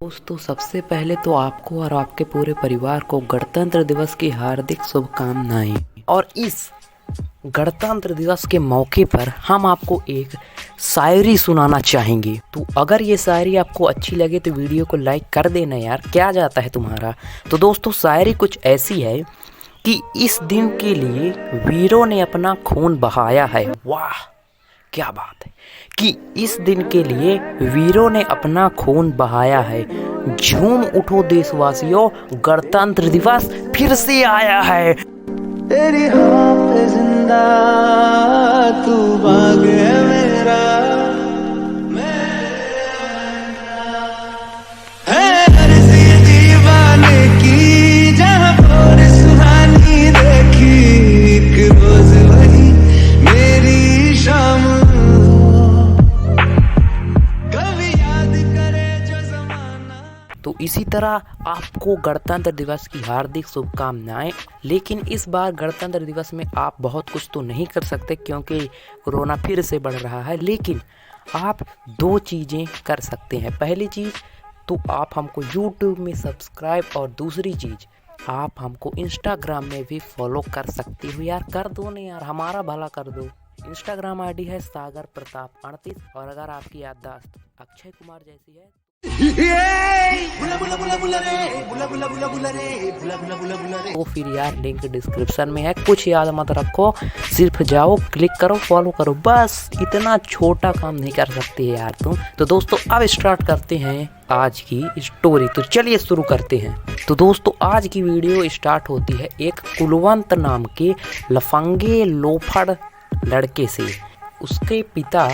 दोस्तों सबसे पहले तो आपको और आपके पूरे परिवार को गणतंत्र दिवस की हार्दिक शुभकामनाएं। और इस गणतंत्र दिवस के मौके पर हम आपको एक शायरी सुनाना चाहेंगे। तो अगर ये शायरी आपको अच्छी लगे तो वीडियो को लाइक कर देना यार, क्या जाता है तुम्हारा। तो दोस्तों शायरी कुछ ऐसी है कि इस दिन के लिए वीरों ने अपना खून बहाया है। वाह क्या बात है कि इस दिन के लिए वीरों ने अपना खून बहाया है। झूम उठो देशवासियों, गणतंत्र दिवस फिर से आया है। तेरी हाँ पे जिंदा तू बाग है मेरा, है अर्ज़ी दीवाने की जहाँ पर सुहानी देखी, एक रोज वही मेरी शाम कभी याद करे जो जमाना। तो इसी तरह आपको गणतंत्र दिवस की हार्दिक शुभकामनाएं। लेकिन इस बार गणतंत्र दिवस में आप बहुत कुछ तो नहीं कर सकते क्योंकि कोरोना फिर से बढ़ रहा है, लेकिन आप दो चीज़ें कर सकते हैं। पहली चीज़ तो आप हमको YouTube में सब्सक्राइब, और दूसरी चीज़ आप हमको Instagram में भी फॉलो कर सकते हो। यार कर दो ना यार, हमारा भला कर दो। Instagram ID है सागर प्रताप 38, और अगर आपकी याददाश्त अक्षय कुमार जैसी है तो फिर यार लिंक डिस्क्रिप्शन में है। कुछ याद मत रखो, सिर्फ जाओ, क्लिक करो, फॉलो करो, बस इतना छोटा काम नहीं कर सकते यार तुम। तो दोस्तों अब स्टार्ट करते हैं आज की स्टोरी। तो चलिए शुरू करते हैं। तो दोस्तों आज की वीडियो स्टार्ट होती है एक कुलवंत नाम के लफंगे लोफड़ लड़के से। उसके पिता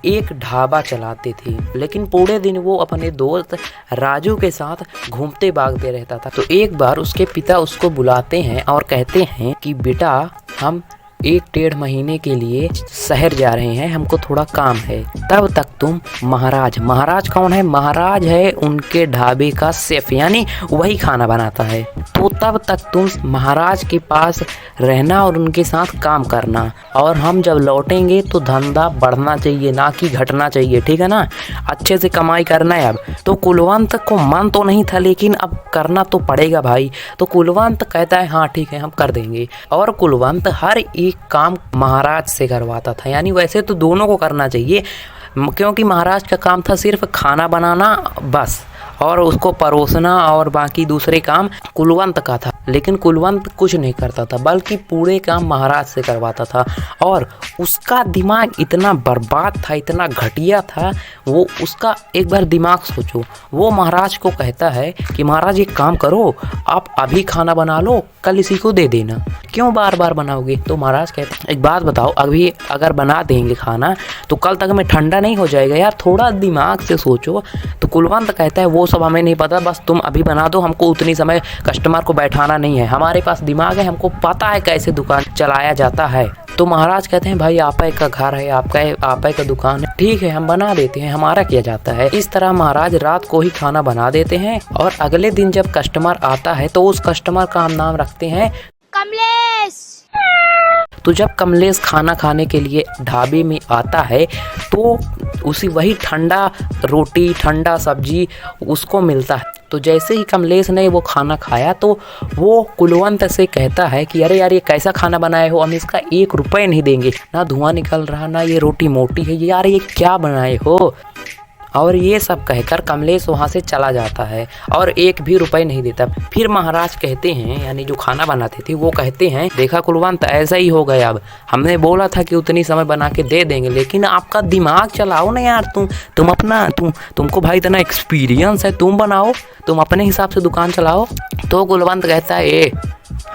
एक ढाबा चलाते थे, लेकिन पूरे दिन वो अपने दोस्त राजू के साथ घूमते भागते रहता था। तो एक बार उसके पिता उसको बुलाते हैं और कहते हैं कि बेटा हम 1-1.5 महीने के लिए शहर जा रहे हैं, हमको थोड़ा काम है। तब तक तुम महाराज कौन है? महाराज है उनके ढाबे का शेफ, यानी वही खाना बनाता है। तो तब तक तुम महाराज के पास रहना और उनके साथ काम करना, और हम जब लौटेंगे तो धंधा बढ़ना चाहिए ना कि घटना चाहिए, ठीक है ना? अच्छे से कमाई करना है। अब तो कुलवंत को मन तो नहीं था, लेकिन अब करना तो पड़ेगा भाई। तो कुलवंत कहता है हाँ ठीक है हम कर देंगे। और कुलवंत हर एक काम महाराज से करवाता था, यानी वैसे तो दोनों को करना चाहिए क्योंकि महाराज का काम था सिर्फ खाना बनाना बस, और उसको परोसना और बाकी दूसरे काम कुलवंत का था। लेकिन कुलवंत कुछ नहीं करता था, बल्कि पूरे काम महाराज से करवाता था। और उसका दिमाग इतना बर्बाद था, इतना घटिया था वो। उसका एक बार दिमाग सोचो, वो महाराज को कहता है कि महाराज एक काम करो, आप अभी खाना बना लो, कल इसी को दे देना। क्यों बार बार बनाओगे? तो महाराज कहते हैं एक बात बताओ, अभी अगर बना देंगे खाना तो कल तक में ठंडा नहीं हो जाएगा? यार थोड़ा दिमाग से सोचो। तो कुलवंत कहता है वो सब हमें नहीं पता, बस तुम अभी बना दो, हमको उतनी समय कस्टमर को बैठाना नहीं है, हमारे पास दिमाग है, हमको पता है कैसे दुकान चलाया जाता है। तो महाराज कहते हैं भाई आपा का घर है, आपा का दुकान है, ठीक है हम बना देते हैं, हमारा किया जाता है। इस तरह महाराज रात को ही खाना बना देते हैं, और अगले दिन जब कस्टमर आता है तो उस कस्टमर का हम नाम रखते हैं कमलेश। तो जब कमलेश खाना खाने के लिए ढाबे में आता है तो उसी वही ठंडा रोटी ठंडा सब्जी उसको मिलता है। तो जैसे ही कमलेश ने वो खाना खाया तो वो कुलवंत से कहता है कि अरे यार ये कैसा खाना बनाए हो, हम इसका 1 रुपये नहीं देंगे, ना धुआं निकल रहा ना ये रोटी मोटी है, यार ये क्या बनाए हो। और ये सब कहकर कमलेश वहाँ से चला जाता है और 1 भी रुपए नहीं देता। फिर महाराज कहते हैं, यानी जो खाना बनाते थे वो कहते हैं देखा कुलवंत ऐसा ही हो गया, अब हमने बोला था कि उतनी समय बना के दे देंगे, लेकिन आपका दिमाग चलाओ ना यार, तुम अपना तुमको भाई इतना एक्सपीरियंस है, तुम बनाओ, तुम अपने हिसाब से दुकान चलाओ। तो कुलवंत कहता है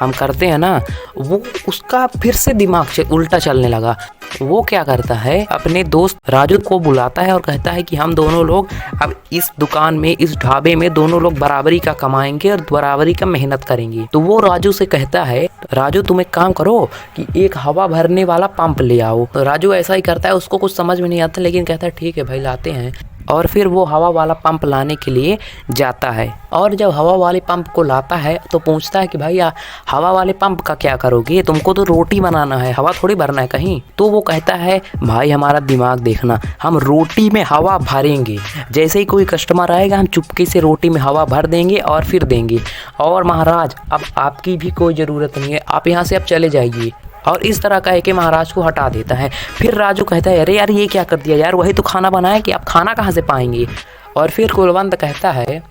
हम करते हैं ना। वो उसका फिर से दिमाग से उल्टा चलने लगा। वो क्या करता है, अपने दोस्त राजू को बुलाता है और कहता है कि हम दोनों लोग अब इस दुकान में, इस ढाबे में दोनों लोग बराबरी का कमाएंगे और बराबरी का मेहनत करेंगे। तो वो राजू से कहता है राजू तुम एक काम करो कि एक हवा भरने वाला पंप ले आओ। तो राजू ऐसा ही करता है, उसको कुछ समझ में नहीं आता लेकिन कहता है ठीक है भाई लाते हैं। और फिर वो हवा वाला पंप लाने के लिए जाता है। और जब हवा वाले पंप को लाता है तो पूछता है कि भाई हवा वाले पंप का क्या करोगे, तुमको तो रोटी बनाना है, हवा थोड़ी भरना है कहीं। तो वो कहता है भाई हमारा दिमाग देखना, हम रोटी में हवा भरेंगे, जैसे ही कोई कस्टमर आएगा हम चुपके से रोटी में हवा भर देंगे और फिर देंगे। और महाराज अब आपकी भी कोई ज़रूरत नहीं है, आप यहाँ से अब चले जाइए। और इस तरह कह के महाराज को हटा देता है। फिर राजू कहता है अरे यार ये क्या कर दिया यार, वही तो खाना बनाया कि आप खाना कहाँ से पाएंगे। और फिर कुलवंत कहता है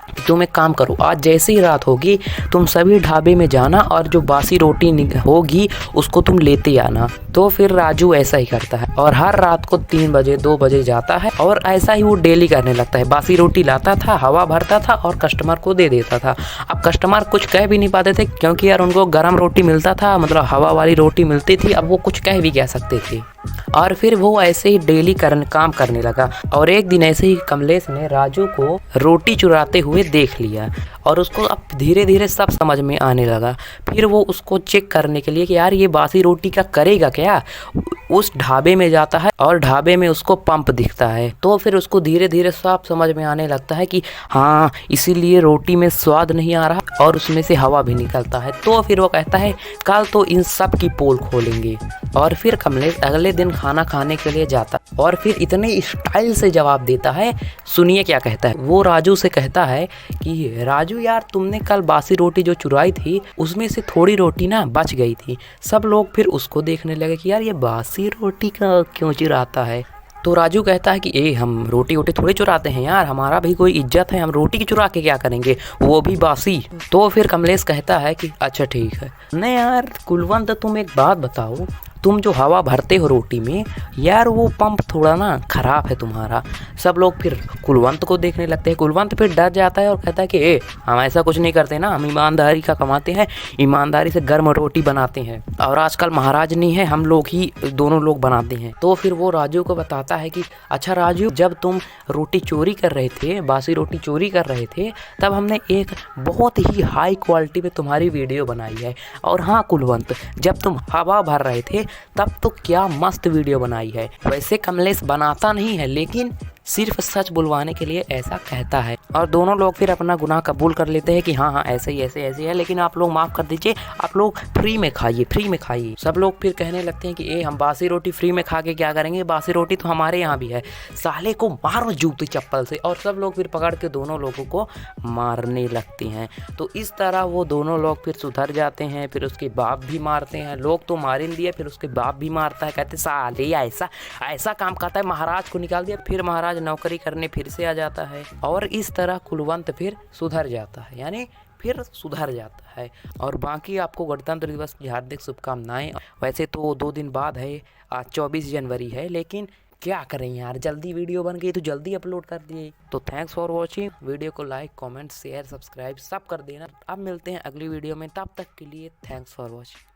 कि तुम एक काम करो, आज जैसे ही रात होगी तुम सभी ढाबे में जाना और जो बासी रोटी होगी उसको तुम लेते आना। तो फिर राजू ऐसा ही करता है और हर रात को 3 बजे 2 बजे जाता है और ऐसा ही वो डेली करने लगता है। बासी रोटी लाता था, हवा भरता था और कस्टमर को दे देता था। अब कस्टमर कुछ कह भी नहीं पाते थे क्योंकि यार उनको गर्म रोटी मिलता था, मतलब हवा वाली रोटी मिलती थी, अब वो कुछ कह भी कह सकते थे। और फिर वो ऐसे ही डेली काम करने लगा। और एक दिन ऐसे ही कमलेश ने राजू को रोटी चुराते हुए देख लिया और उसको अब धीरे धीरे सब समझ में आने लगा। फिर वो उसको चेक करने के लिए कि यार ये बासी रोटी का करेगा क्या, उस ढाबे में जाता है और ढाबे में उसको पंप दिखता है। तो फिर उसको धीरे धीरे सब समझ में आने लगता है कि हाँ इसीलिए रोटी में स्वाद नहीं आ रहा और उसमें से हवा भी निकलता है। तो फिर वो कहता है कल तो इन सब की पोल खोलेंगे। और फिर कमलेश अगले दिन खाना खाने के लिए जाता और फिर इतने स्टाइल से जवाब देता है, सुनिए क्या कहता है। वो राजू से कहता है कि राजू यार तुमने कल बासी रोटी जो चुराई थी उसमें से थोड़ी रोटी ना बच गई थी। सब लोग फिर उसको देखने लगे कि यार ये बासी रोटी का क्यों चुराता है। तो राजू कहता है कि हम रोटी वोटी थोड़ी चुराते हैं यार, हमारा भी कोई इज्जत है, हम रोटी की चुरा के क्या करेंगे, वो भी बासी। तो फिर कमलेश कहता है कि अच्छा ठीक है। नहीं यार कुलवंत तुम एक बात बताओ, तुम जो हवा भरते हो रोटी में यार वो पंप थोड़ा ना ख़राब है तुम्हारा। सब लोग फिर कुलवंत को देखने लगते हैं। कुलवंत फिर डर जाता है और कहता है कि हम ऐसा कुछ नहीं करते ना, हम ईमानदारी का कमाते हैं, ईमानदारी से गर्म रोटी बनाते हैं और आजकल महाराज नहीं है, हम लोग ही दोनों लोग बनाते हैं। तो फिर वो राजू को बताता है कि अच्छा राजू जब तुम रोटी चोरी कर रहे थे, बासी रोटी चोरी कर रहे थे, तब हमने एक बहुत ही हाई क्वालिटी में तुम्हारी वीडियो बनाई है। और हाँ कुलवंत जब तुम हवा भर रहे थे तब तो क्या मस्त वीडियो बनाई है। वैसे कमलेश बनाता नहीं है लेकिन सिर्फ सच बुलवाने के लिए ऐसा कहता है। और दोनों लोग फिर अपना गुनाह कबूल कर लेते हैं कि हाँ ऐसे है, लेकिन आप लोग माफ़ कर दीजिए, आप लोग फ्री में खाइए। सब लोग फिर कहने लगते हैं कि हम बासी रोटी फ्री में खा के क्या करेंगे, बासी रोटी तो हमारे यहाँ भी है, साले को मारो जूती चप्पल से। और सब लोग फिर पकड़ के दोनों लोगों को मारने लगते हैं। तो इस तरह वो दोनों लोग फिर सुधर जाते हैं। फिर उसके बाप भी मारते हैं, लोग तो मार ही दिए, फिर उसके बाप भी मारता है, कहते साले ऐसा काम करता है, महाराज को निकाल दिया। फिर महाराज नौकरी करने फिर से आ जाता है और इस तरह कुलवंत फिर सुधर जाता है, यानी फिर सुधर जाता है। और बाकी आपको गणतंत्र दिवस की हार्दिक शुभकामनाएं। वैसे तो 2 दिन बाद है, आज 24 जनवरी है, लेकिन क्या करें यार, जल्दी वीडियो बन गई तो जल्दी अपलोड कर दिए। तो थैंक्स फॉर वॉचिंग, वीडियो को लाइक कमेंट शेयर सब्सक्राइब सब कर देना। अब मिलते हैं अगली वीडियो में, तब तक के लिए थैंक्स फॉर वॉचिंग।